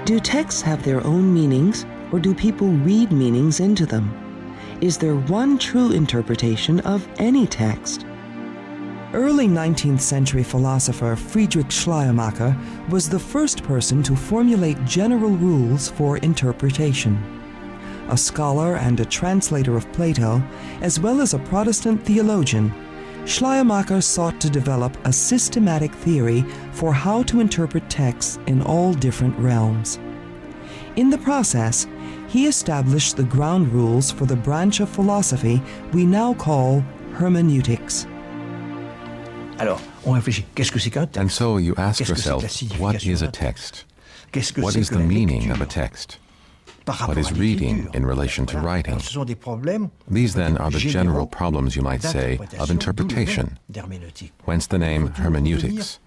Do texts have their own meanings, or do people read meanings into them? Is there one true interpretation of any text? Early 19th century philosopher Friedrich Schleiermacher was the first person to formulate general rules for interpretation. A scholar and a translator of Plato, as well as a Protestant theologian, Schleiermacher sought to develop a systematic theory for how to interpret texts in all different realms. In the process, he established the ground rules for the branch of philosophy we now call hermeneutics. And so you ask yourself, what is a text? What is the meaning of a text? What is reading in relation to writing? These then are the general problems, you might say, of interpretation, whence the name hermeneutics.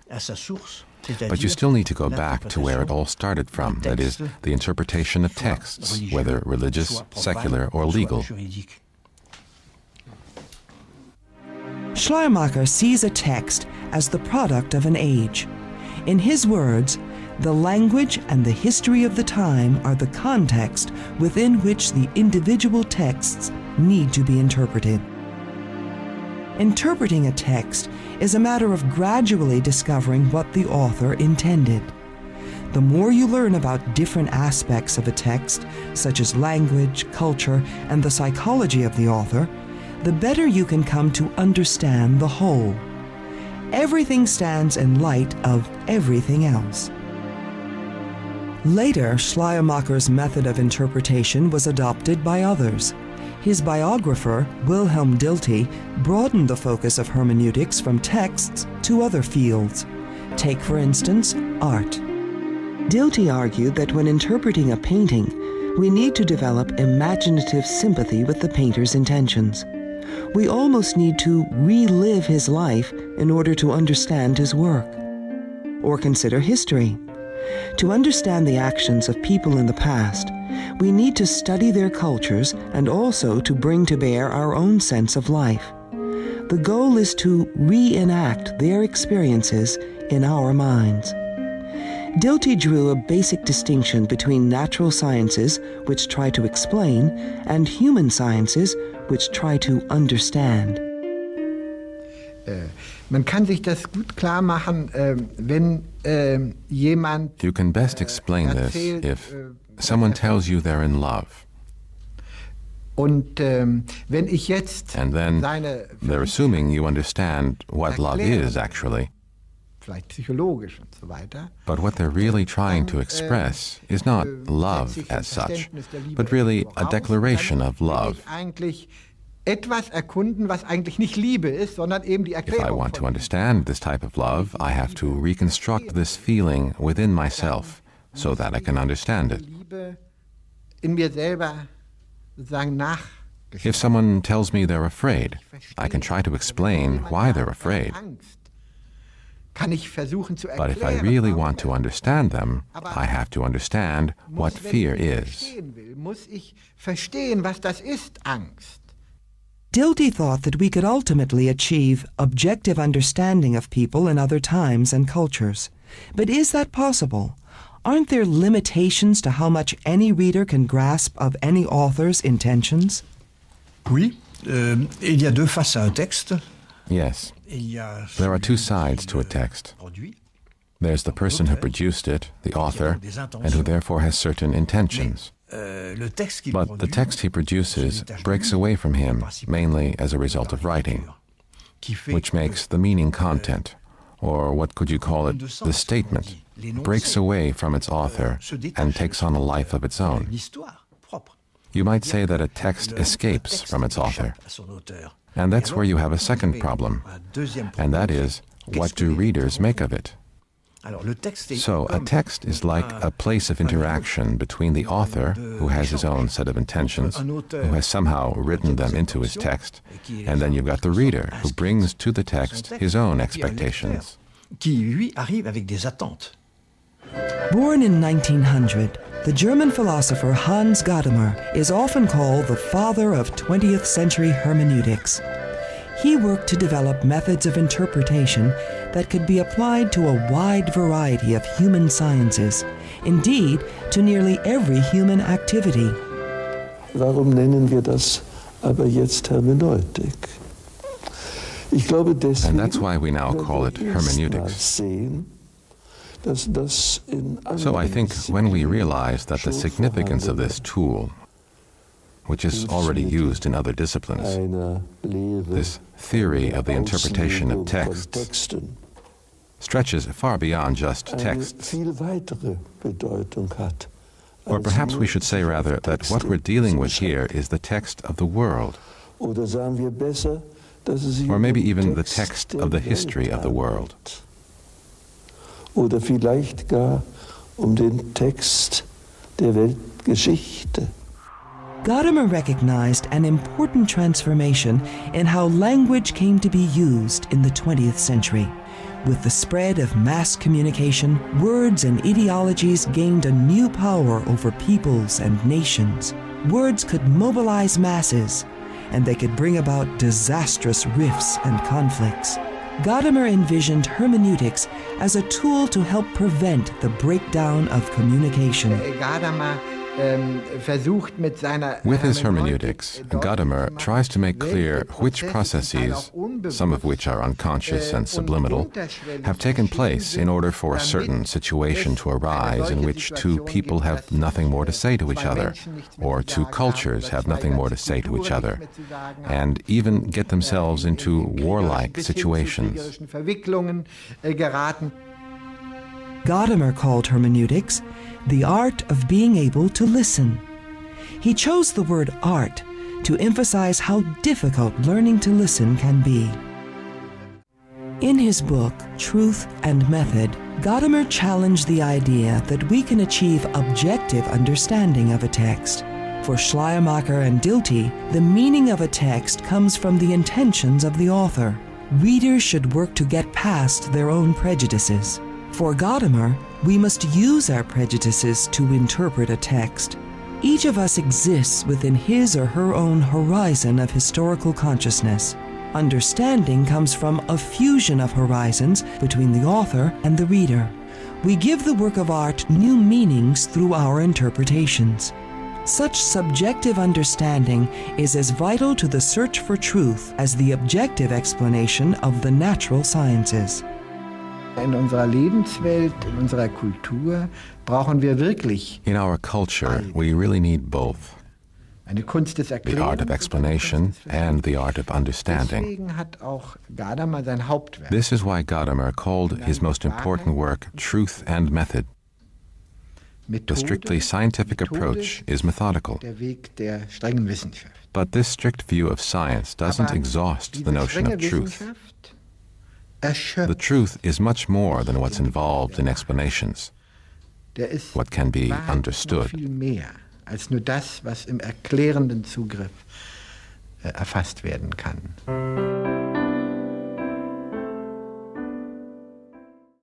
But you still need to go back to where it all started from, that is, the interpretation of texts, whether religious, secular, or legal. Schleiermacher sees a text as the product of an age. In his words, the language and the history of the time are the context within which the individual texts need to be interpreted. Interpreting a text is a matter of gradually discovering what the author intended. The more you learn about different aspects of a text, such as language, culture, and the psychology of the author, the better you can come to understand the whole. Everything stands in light of everything else. Later, Schleiermacher's method of interpretation was adopted by others. His biographer, Wilhelm Dilthey, broadened the focus of hermeneutics from texts to other fields. Take, for instance, art. Dilthey argued that when interpreting a painting, we need to develop imaginative sympathy with the painter's intentions. We almost need to relive his life in order to understand his work. Or consider history. To understand the actions of people in the past, we need to study their cultures and also to bring to bear our own sense of life. The goal is to reenact their experiences in our minds. Dilthey drew a basic distinction between natural sciences, which try to explain, and human sciences, which try to understand. Man kann sich das gut klar machen, wenn jemand You can best explain this if someone tells you they're in love. Und wenn ich jetzt And then seine they're assuming you understand what love is actually. vielleicht psychologisch und so weiter. But what they're really trying to express is not love as such, but really a declaration of love. Eigentlich etwas erkunden, was eigentlich nicht Liebe ist, sondern eben die If I Erklärung want to von understand this type of love, I have to reconstruct this feeling within myself so that I can understand it. Liebe in mir selber sozusagen nach. If someone tells me they're afraid, I can try to explain why they're afraid. Kann ich versuchen zu But if I erklären, really warum want to understand them, I have to understand what wenn fear ich is. verstehen will, muss ich verstehen, was das ist, Angst. Dilthey thought that we could ultimately achieve objective understanding of people in other times and cultures. But is that possible? Aren't there limitations to how much any reader can grasp of any author's intentions? Oui, il y a deux faces à un texte. Yes, there are two sides to a text. There's the person who produced it, the author, and who therefore has certain intentions. But the text he produces breaks away from him, mainly as a result of writing, which makes the meaning content, or what could you call it, the statement, breaks away from its author and takes on a life of its own. You might say that a text escapes from its author. And that's where you have a second problem, and that is, what do readers make of it? So a text is like a place of interaction between the author, who has his own set of intentions, who has somehow written them into his text, and then you've got the reader, who brings to the text his own expectations. Born in 1900, the German philosopher Hans Gadamer is often called the father of 20th century hermeneutics. he worked to develop methods of interpretation that could be applied to a wide variety of human sciences, indeed, to nearly every human activity. Warum nennen wir das aber jetzt Hermeneutik? And that's why we now call it hermeneutics. So I think when we realize that the significance of this tool, which is already used in other disciplines, this theory of the interpretation of texts, stretches far beyond just texts. Or perhaps we should say rather that what we're dealing with here is the text of the world, or maybe even the text of the history of the world. Oder vielleicht gar den Text der Weltgeschichte. Gadamer recognized an important transformation in how language came to be used in the 20th century. With the spread of mass communication, words and ideologies gained a new power over peoples and nations. Words could mobilize masses, and they could bring about disastrous rifts and conflicts. Gadamer envisioned hermeneutics as a tool to help prevent the breakdown of communication. With his hermeneutics, Gadamer tries to make clear which processes, some of which are unconscious and subliminal, have taken place in order for a certain situation to arise in which two people have nothing more to say to each other, or two cultures have nothing more to say to each other, and even get themselves into warlike situations. Gadamer called hermeneutics the art of being able to listen. He chose the word art to emphasize how difficult learning to listen can be. In his book, Truth and Method, Gadamer challenged the idea that we can achieve objective understanding of a text. For Schleiermacher and Dilthey, the meaning of a text comes from the intentions of the author. Readers should work to get past their own prejudices. For Gadamer, we must use our prejudices to interpret a text. Each of us exists within his or her own horizon of historical consciousness. Understanding comes from a fusion of horizons between the author and the reader. We give the work of art new meanings through our interpretations. Such subjective understanding is as vital to the search for truth as the objective explanation of the natural sciences. In unserer Lebenswelt, in unserer Kultur brauchen wir wirklich. In our culture, we really need both. Eine Kunst des Erklärens, the art of explanation and the art of understanding. Deswegen hat auch Gadamer sein Hauptwerk. This is why Gadamer called his most important work Truth and Method. The strictly scientific approach is methodical. Der Weg der strengen Wissenschaft. But this strict view of science doesn't exhaust the notion of truth. The truth is much more than what's involved in explanations, what can be understood. Viel mehr als nur das, was im erklärenden Zugriff erfasst werden kann.